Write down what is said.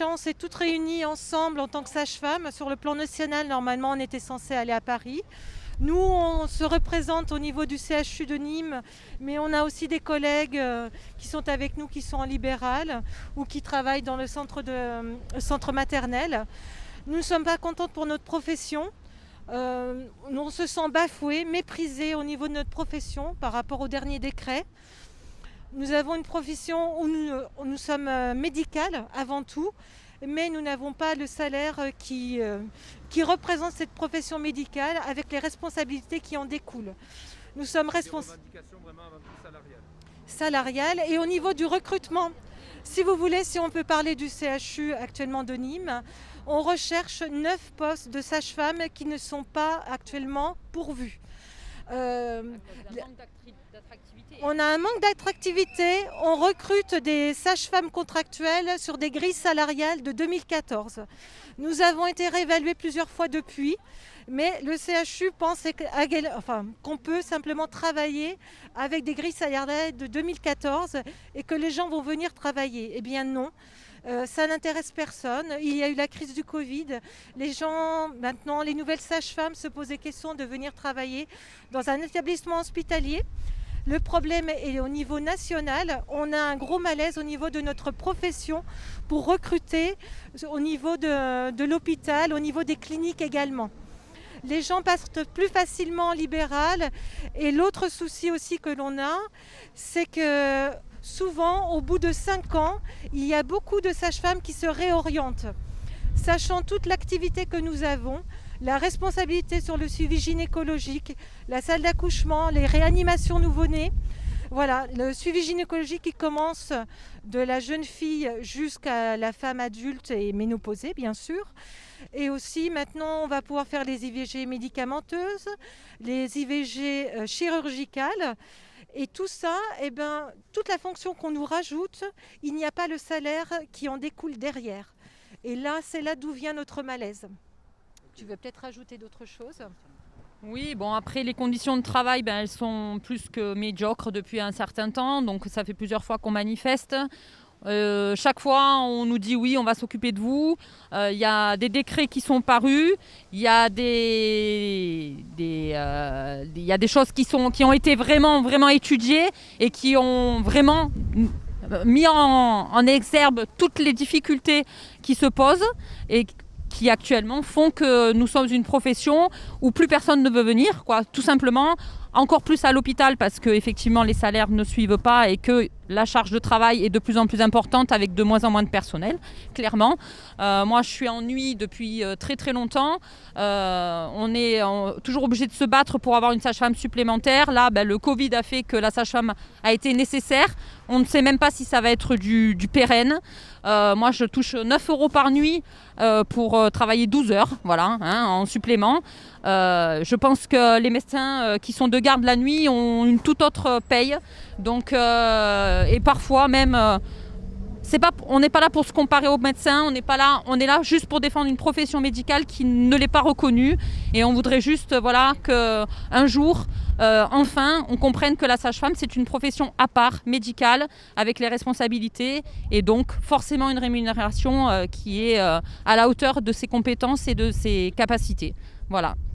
On s'est toutes réunies ensemble en tant que sage-femme. Sur le plan national, normalement, on était censé aller à Paris. Nous, on se représente au niveau du CHU de Nîmes, mais on a aussi des collègues qui sont avec nous, qui sont en libéral ou qui travaillent dans le centre maternel. Nous ne sommes pas contentes pour notre profession. On se sent bafoué, méprisé au niveau de notre profession par rapport au dernier décret. Nous avons une profession où nous sommes médicales avant tout, mais nous n'avons pas le salaire qui représente cette profession médicale avec les responsabilités qui en découlent. Nous sommes responsables salariales et au niveau du recrutement. Si vous voulez, si on peut parler du CHU actuellement de Nîmes, on recherche 9 postes de sages-femmes qui ne sont pas actuellement pourvus. On a un manque d'attractivité. On recrute des sages-femmes contractuelles sur des grilles salariales de 2014. Nous avons été réévalués plusieurs fois depuis, mais le CHU pense qu'on peut simplement travailler avec des grilles salariales de 2014 et que les gens vont venir travailler. Eh bien non. Ça n'intéresse personne. Il y a eu la crise du Covid. Les gens, maintenant, les nouvelles sages-femmes se posent des questions de venir travailler dans un établissement hospitalier. Le problème est au niveau national. On a un gros malaise au niveau de notre profession pour recruter au niveau de l'hôpital, au niveau des cliniques également. Les gens passent plus facilement en libéral. Et l'autre souci aussi que l'on a, c'est que souvent, au bout de 5 ans, il y a beaucoup de sages-femmes qui se réorientent. Sachant toute l'activité que nous avons, la responsabilité sur le suivi gynécologique, la salle d'accouchement, les réanimations nouveau-nés. Voilà, le suivi gynécologique qui commence de la jeune fille jusqu'à la femme adulte et ménopausée, bien sûr. Et aussi, maintenant, on va pouvoir faire les IVG médicamenteuses, les IVG chirurgicales. Et tout ça, toute la fonction qu'on nous rajoute, il n'y a pas le salaire qui en découle derrière. Et là, c'est là d'où vient notre malaise. Tu veux peut-être rajouter d'autres choses ? Oui, bon, après les conditions de travail, elles sont plus que médiocres depuis un certain temps, donc ça fait plusieurs fois qu'on manifeste. Chaque fois, on nous dit oui, on va s'occuper de vous. Il y a des décrets qui sont parus, il y a des choses qui ont été vraiment étudiées et qui ont vraiment mis en exergue toutes les difficultés qui se posent et qui actuellement font que nous sommes une profession où plus personne ne veut venir, tout simplement. Encore plus à l'hôpital parce que effectivement les salaires ne suivent pas et que la charge de travail est de plus en plus importante avec de moins en moins de personnel, clairement. Moi, je suis en nuit depuis très longtemps. On est toujours obligé de se battre pour avoir une sage-femme supplémentaire. Là, le Covid a fait que la sage-femme a été nécessaire. On ne sait même pas si ça va être du pérenne. Moi, je touche 9 € par nuit pour travailler 12 heures, voilà, en supplément. Je pense que les médecins qui sont de garde la nuit ont une toute autre paye. Donc, et parfois même, on n'est pas là pour se comparer aux médecins, on est là juste pour défendre une profession médicale qui ne l'est pas reconnue. Et on voudrait juste qu'un jour, enfin, on comprenne que la sage-femme, c'est une profession à part, médicale, avec les responsabilités et donc forcément une rémunération qui est à la hauteur de ses compétences et de ses capacités. Voilà.